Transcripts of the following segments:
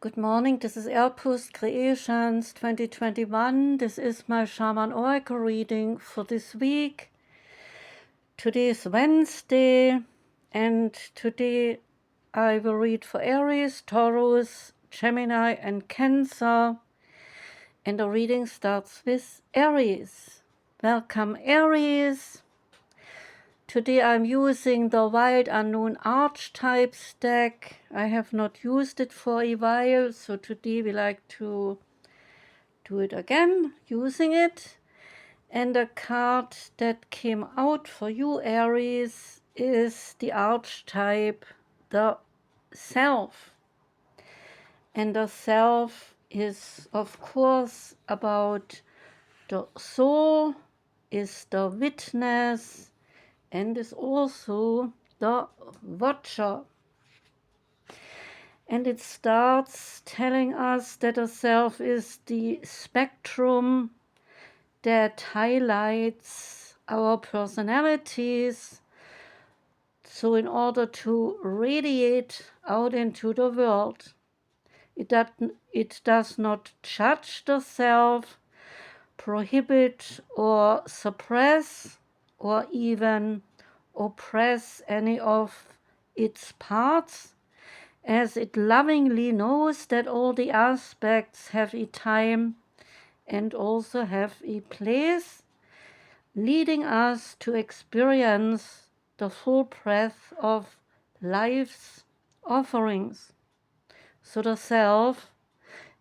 Good morning, this is Airpost Creations 2021. This is my Shaman Oracle reading for this week. Today is Wednesday, and today I will read for Aries, Taurus, Gemini, and Cancer. And the reading starts with Aries. Welcome, Aries. Today I'm using the Wild Unknown Archetypes deck. I have not used it for a while, so today we like to do it again, using it. And the card that came out for you, Aries, is the archetype, the Self. And the Self is, of course, about the soul, is the witness, and is also the watcher. And it starts telling us that the self is the spectrum that highlights our personalities. So in order to radiate out into the world, it does not judge the self, prohibit or suppress, or even oppress any of its parts, as it lovingly knows that all the aspects have a time and also have a place, leading us to experience the full breadth of life's offerings. So the self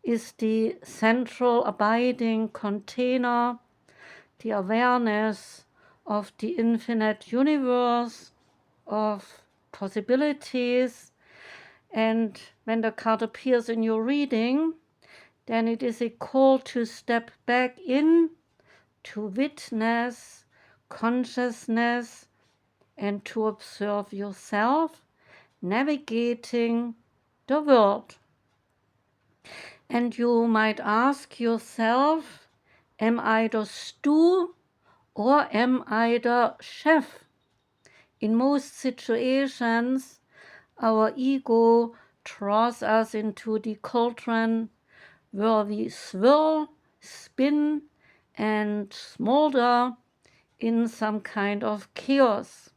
is the central abiding container, the awareness of the infinite universe of possibilities. And when the card appears in your reading, then it is a call to step back in, to witness consciousness, and to observe yourself navigating the world. And you might ask yourself, am I the stew or am I the chef? In most situations, our ego draws us into the cauldron where we swirl, spin, and smolder in some kind of chaos.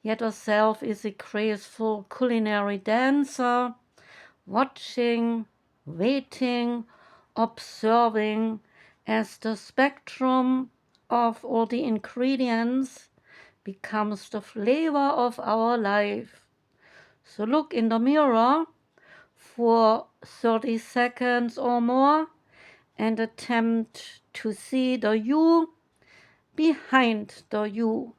Yet the self is a graceful culinary dancer, watching, waiting, observing as the spectrum of all the ingredients becomes the flavor of our life. So look in the mirror for 30 seconds or more and attempt to see the you behind the you.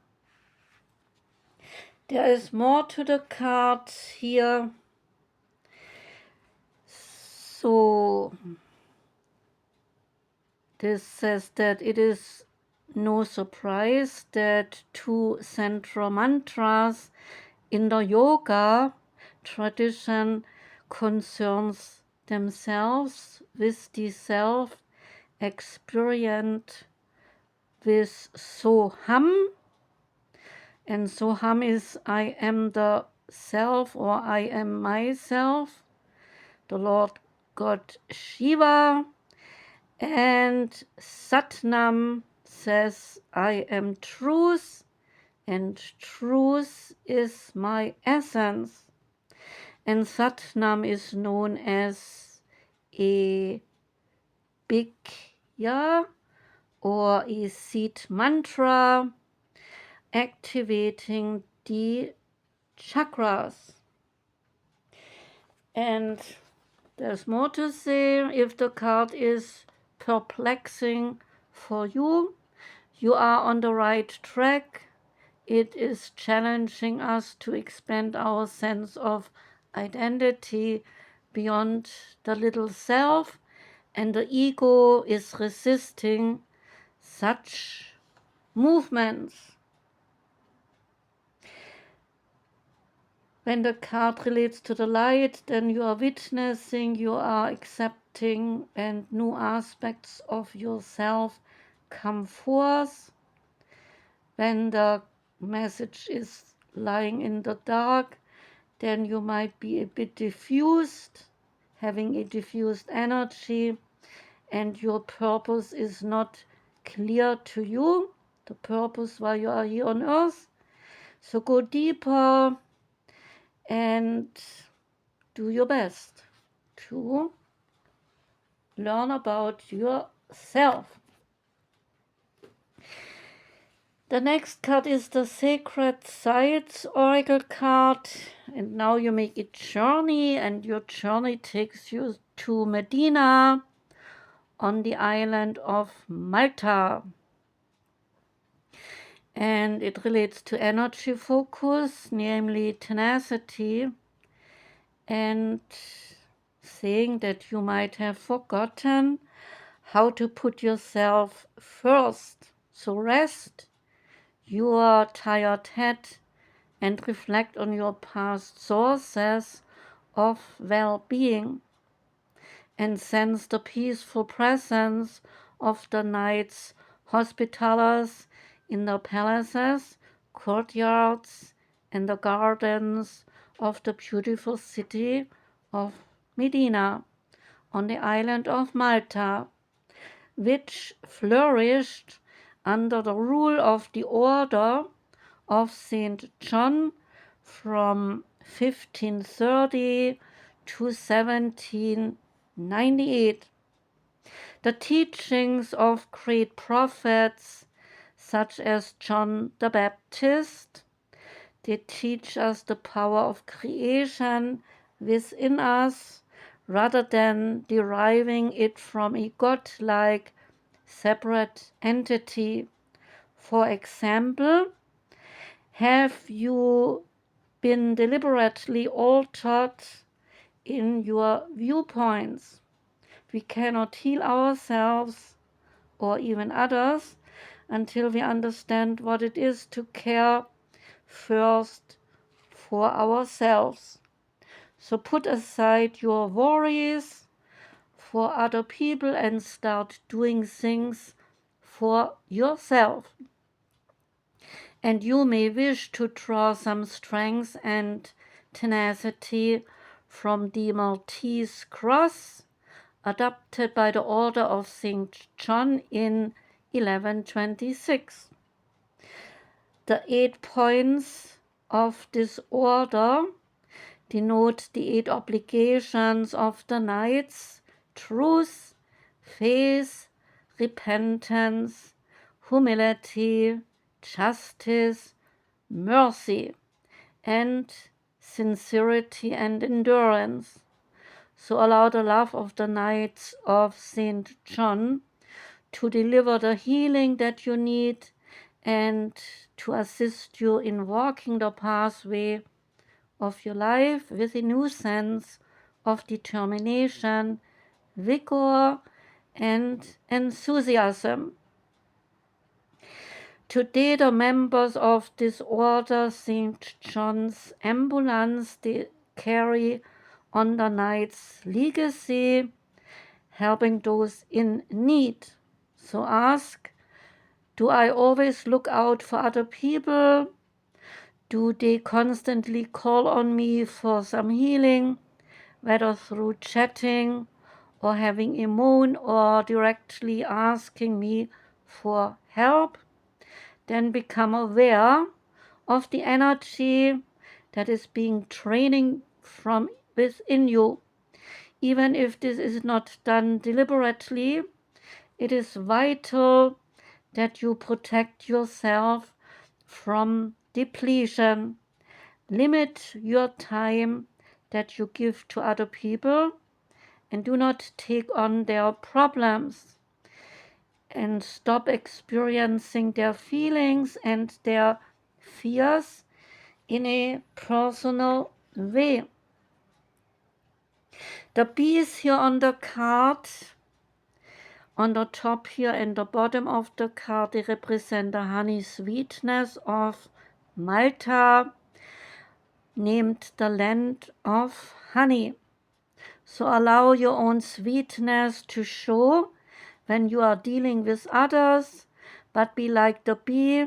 There is more to the card here. So this says that it is no surprise that two central mantras in the yoga tradition concerns themselves with the self experienced with Soham. And Soham is I am the self, or I am myself, the Lord God Shiva. And Satnam says I am truth, and truth is my essence. And Satnam is known as a big or a seed mantra activating the chakras. And there's more to say. If the card is perplexing for you, you are on the right track. It is challenging us to expand our sense of identity beyond the little self, and the ego is resisting such movements. When the card relates to the light, then you are witnessing, you are accepting, and new aspects of yourself come forth. When the message is lying in the dark, then you might be a bit diffused, having a diffused energy, and your purpose is not clear to you, the purpose why you are here on earth. So go deeper and do your best to learn about yourself. The next card is the Sacred Sites Oracle card, and now you make a journey, and your journey takes you to Mdina on the island of Malta. And it relates to energy focus, namely tenacity, and saying that you might have forgotten how to put yourself first. So rest your tired head and reflect on your past sources of well-being, and sense the peaceful presence of the night's hospitallers in the palaces, courtyards, and the gardens of the beautiful city of Mdina on the island of Malta, which flourished under the rule of the Order of St. John from 1530 to 1798. The teachings of great prophets such as John the Baptist, they teach us the power of creation within us rather than deriving it from a godlike separate entity. For example, have you been deliberately altered in your viewpoints? We cannot heal ourselves or even others until we understand what it is to care first for ourselves. So put aside your worries for other people and start doing things for yourself. And you may wish to draw some strength and tenacity from the Maltese cross, adopted by the Order of St. John in 1126. The 8 points of this order denote the 8 obligations of the knights: truth, faith, repentance, humility, justice, mercy, and sincerity and endurance. So allow the love of the Knights of St. John to deliver the healing that you need and to assist you in walking the pathway of your life with a new sense of determination, vigor, and enthusiasm. Today, the members of this order, St. John's Ambulance, they carry on the Knight's legacy, helping those in need. So ask, do I always look out for other people? Do they constantly call on me for some healing, whether through chatting or having a moan or directly asking me for help? Then become aware of the energy that is being draining from within you. Even if this is not done deliberately, it is vital that you protect yourself from depletion. Limit your time that you give to other people and do not take on their problems. And stop experiencing their feelings and their fears in a personal way. The bees here on the card, on the top here and the bottom of the card, they represent the honey sweetness of Malta, named the land of honey. So allow your own sweetness to show when you are dealing with others, but be like the bee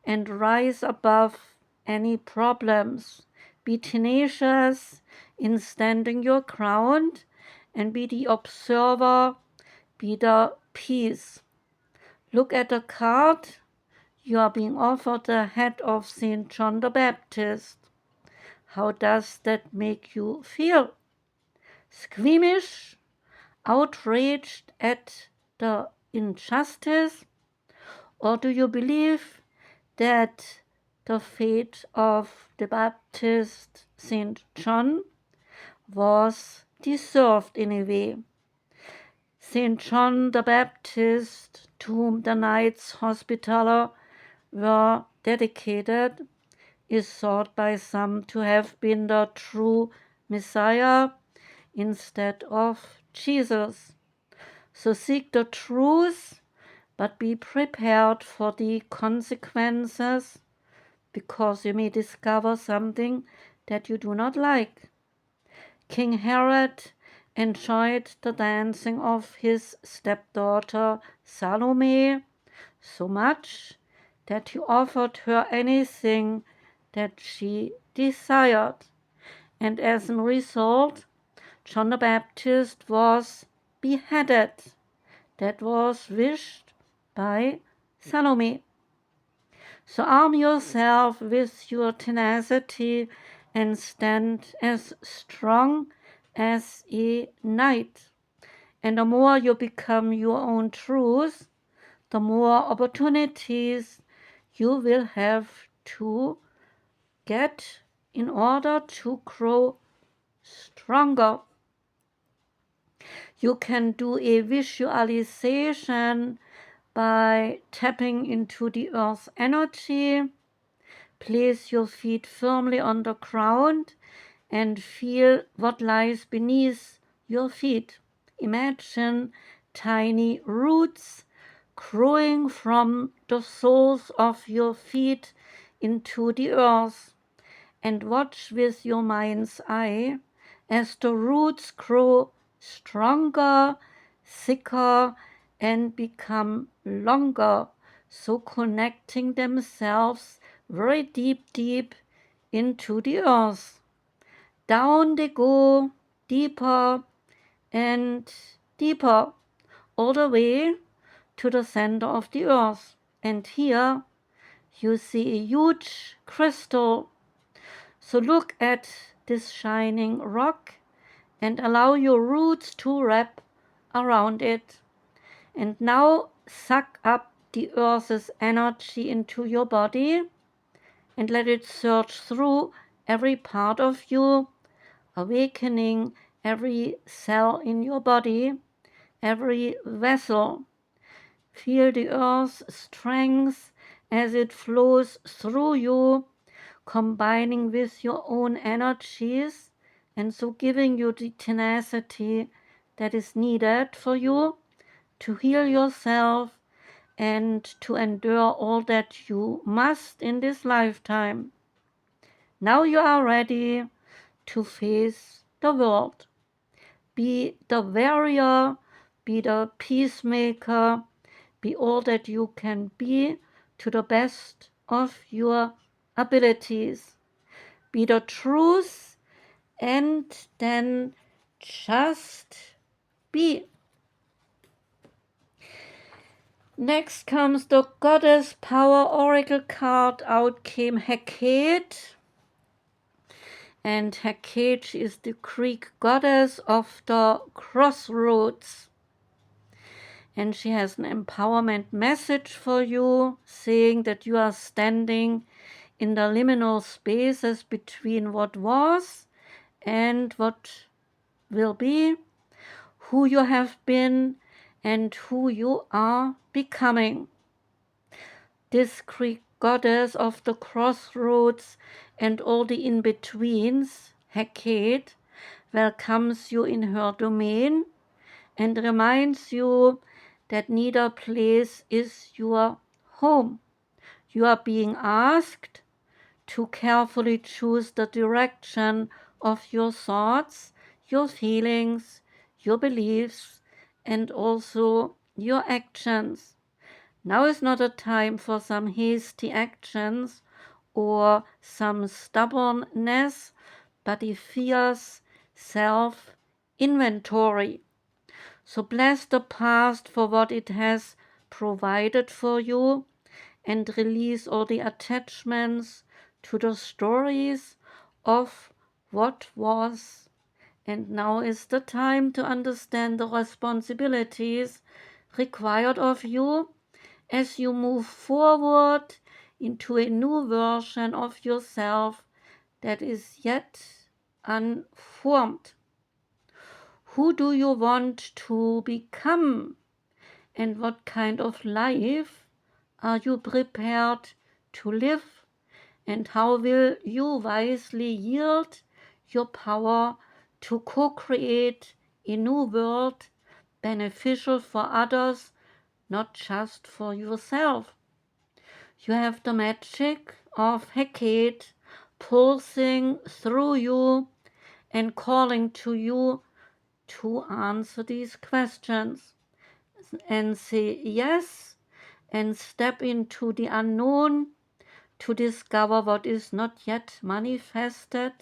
and rise above any problems. Be tenacious in standing your ground and be the observer, be the peace. Look at the card. You are being offered the head of St. John the Baptist. How does that make you feel? Squeamish? Outraged at the injustice? Or do you believe that the fate of the Baptist St. John was deserved in a way? St. John the Baptist, to whom the Knights Hospitaller were dedicated, is thought by some to have been the true Messiah instead of Jesus. So seek the truth, but be prepared for the consequences, because you may discover something that you do not like. King Herod enjoyed the dancing of his stepdaughter Salome so much that he offered her anything that she desired, and as a result, John the Baptist was beheaded. That was wished by Salome. So arm yourself with your tenacity and stand as strong as a knight. And the more you become your own truth, the more opportunities you will have to get in order to grow stronger. You can do a visualization by tapping into the earth's energy. Place your feet firmly on the ground and feel what lies beneath your feet. Imagine tiny roots growing from the soles of your feet into the earth, and watch with your mind's eye as the roots grow stronger, thicker, and become longer, so connecting themselves very deep into the earth. Down they go, deeper and deeper, all the way to the center of the earth. And here you see a huge crystal. So look at this shining rock and allow your roots to wrap around it. And now suck up the earth's energy into your body and let it surge through every part of you, awakening every cell in your body, every vessel. Feel the earth's strength as it flows through you, combining with your own energies, and so giving you the tenacity that is needed for you to heal yourself and to endure all that you must in this lifetime. Now you are ready to face the world. Be the warrior, be the peacemaker, be all that you can be to the best of your abilities. Be the truth, and then just be. Next comes the Goddess Power Oracle card. Out came Hecate. And Hecate is the Greek goddess of the crossroads. And she has an empowerment message for you, saying that you are standing in the liminal spaces between what was and what will be, who you have been and who you are becoming. This Greek goddess of the crossroads and all the in-betweens, Hecate, welcomes you in her domain and reminds you that neither place is your home. You are being asked to carefully choose the direction of your thoughts, your feelings, your beliefs, and also your actions. Now is not a time for some hasty actions or some stubbornness, but a fierce self inventory. So bless the past for what it has provided for you and release all the attachments to the stories of what was. And now is the time to understand the responsibilities required of you as you move forward into a new version of yourself that is yet unformed. Who do you want to become? And what kind of life are you prepared to live? And how will you wisely yield your power to co-create a new world beneficial for others, not just for yourself? You have the magic of Hecate pulsing through you and calling to you to answer these questions and say yes and step into the unknown to discover what is not yet manifested.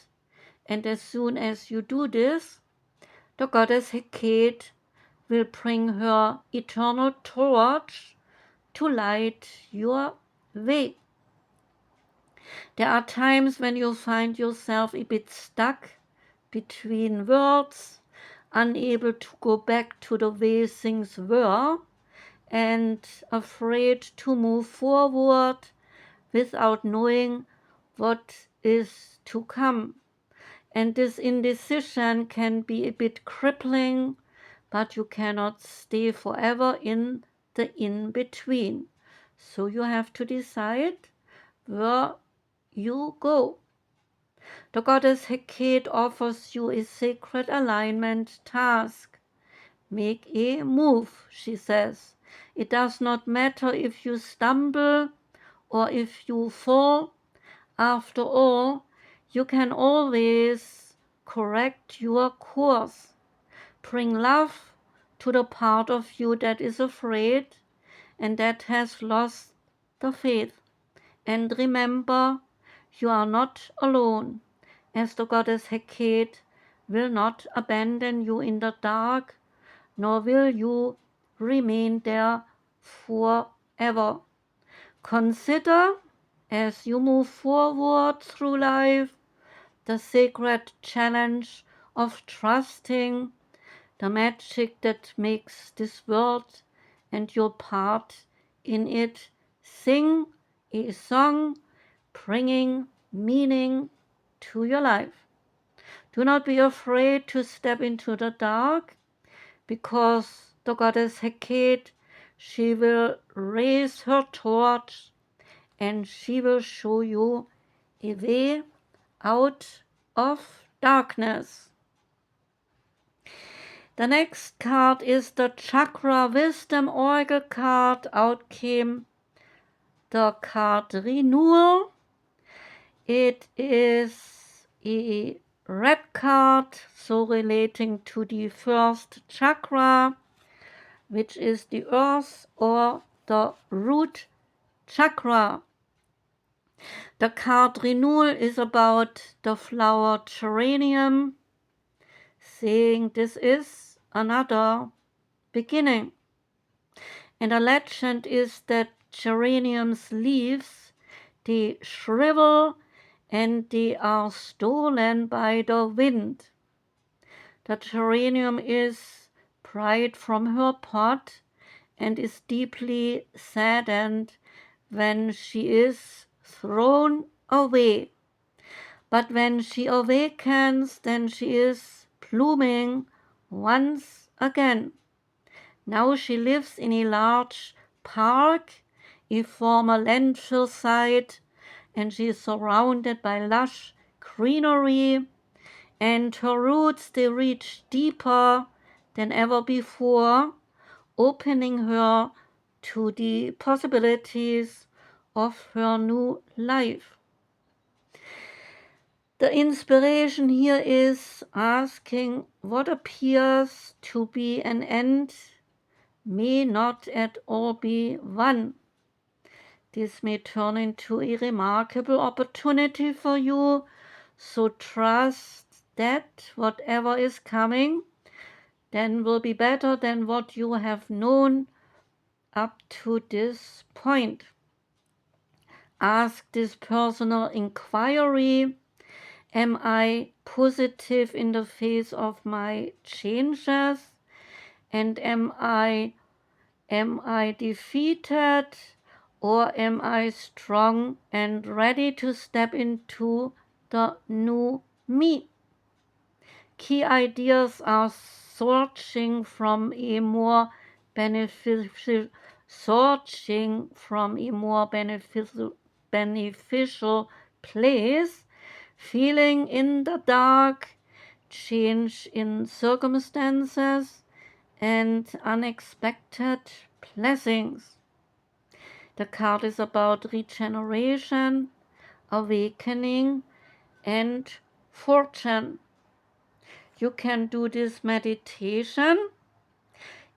And as soon as you do this, the goddess Hecate will bring her eternal torch to light your way. There are times when you find yourself a bit stuck between worlds, unable to go back to the way things were, and afraid to move forward without knowing what is to come. And this indecision can be a bit crippling, but you cannot stay forever in the in-between. So you have to decide where you go. The goddess Hecate offers you a sacred alignment task. Make a move, she says. It does not matter if you stumble or if you fall. After all, you can always correct your course. Bring love to the part of you that is afraid and that has lost the faith. And remember, you are not alone, as the goddess Hecate will not abandon you in the dark, nor will you remain there forever. Consider, as you move forward through life, the sacred challenge of trusting the magic that makes this world and your part in it sing a song bringing meaning to your life. Do not be afraid to step into the dark, because the goddess Hecate, she will raise her torch and she will show you a way out of darkness. The next card is the Chakra Wisdom Oracle card. Out came the card Renewal. It is a red card, so relating to the first chakra, which is the earth or the root chakra. The card Renewal is about the flower geranium, saying this is another beginning. And the legend is that geranium's leaves, they shrivel and they are stolen by the wind. The geranium is pried from her pot and is deeply saddened when she is thrown away. But when she awakens, then she is blooming once again. Now she lives in a large park, a former landfill site, and she is surrounded by lush greenery, and her roots, they reach deeper than ever before, opening her to the possibilities of her new life. The inspiration here is asking what appears to be an end may not at all be one. This may turn into a remarkable opportunity for you, so trust that whatever is coming then will be better than what you have known up to this point. Ask this personal inquiry. Am I positive in the face of my changes? And am I defeated, or am I strong and ready to step into the new me? Key ideas are searching from a more beneficial place, feeling in the dark, change in circumstances, and unexpected blessings. The card is about regeneration, awakening, and fortune. You can do this meditation.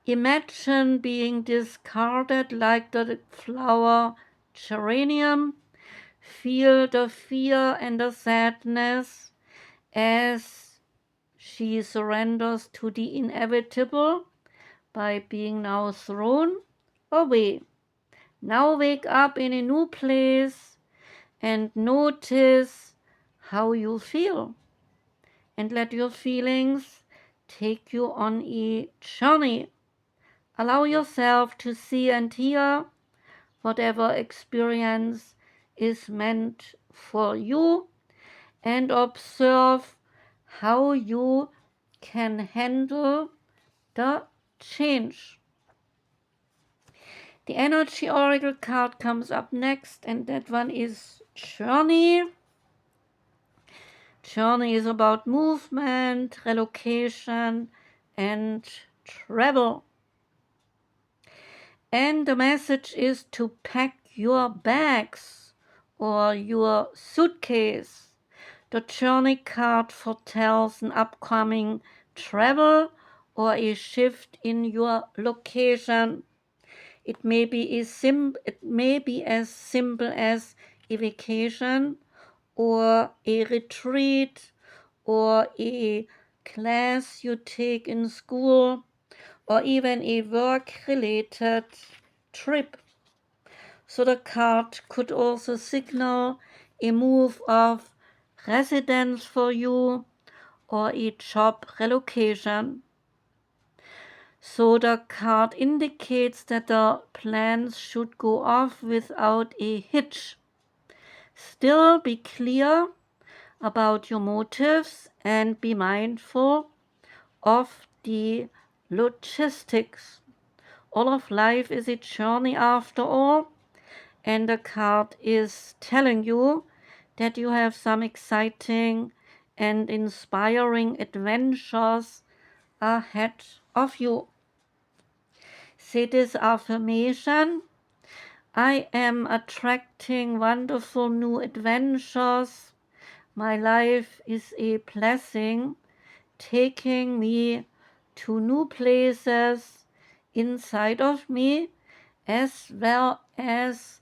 Imagine being discarded like the flower geranium. Feel the fear and the sadness as she surrenders to the inevitable by being now thrown away. Now wake up in a new place and notice how you feel. And let your feelings take you on a journey. Allow yourself to see and hear whatever experience is meant for you, and observe how you can handle the change. The energy oracle card comes up next, and that one is Journey. Journey is about movement, relocation, and travel. And the message is to pack your bags or your suitcase. The Journey card foretells an upcoming travel or a shift in your location. It may be as simple as a vacation or a retreat or a class you take in school or even a work-related trip. So the card could also signal a move of residence for you or a job relocation. So the card indicates that the plans should go off without a hitch. Still be clear about your motives and be mindful of the logistics. All of life is a journey after all, and the card is telling you that you have some exciting and inspiring adventures ahead of you. Say this affirmation: I am attracting wonderful new adventures. My life is a blessing, taking me to new places inside of me as well as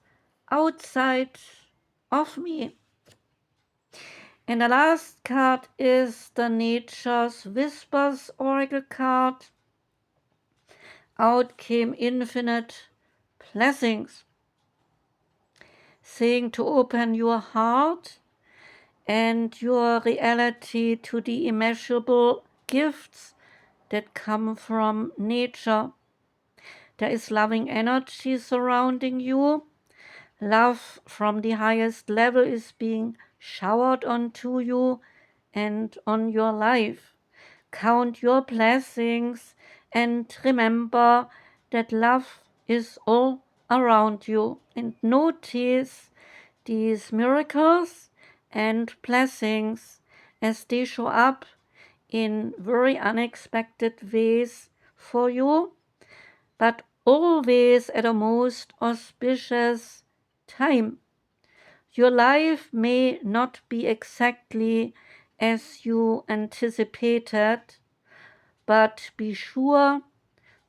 outside of me. And the last card is the Nature's Whispers Oracle card. Out came infinite blessings, saying to open your heart and your reality to the immeasurable gifts that come from nature. There is loving energy surrounding you. Love from the highest level is being showered onto you and on your life. Count your blessings and remember that love is all around you, and notice these miracles and blessings as they show up in very unexpected ways for you, but always at a most auspicious time. Your life may not be exactly as you anticipated, but be sure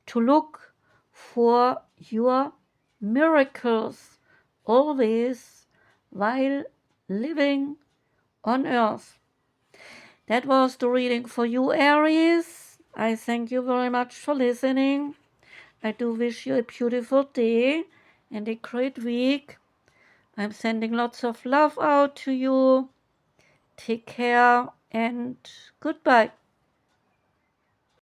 to look for your miracles always while living on earth. That was the reading for you, Aries. I thank you very much for listening. I do wish you a beautiful day and a great week. I'm sending lots of love out to you. Take care and goodbye.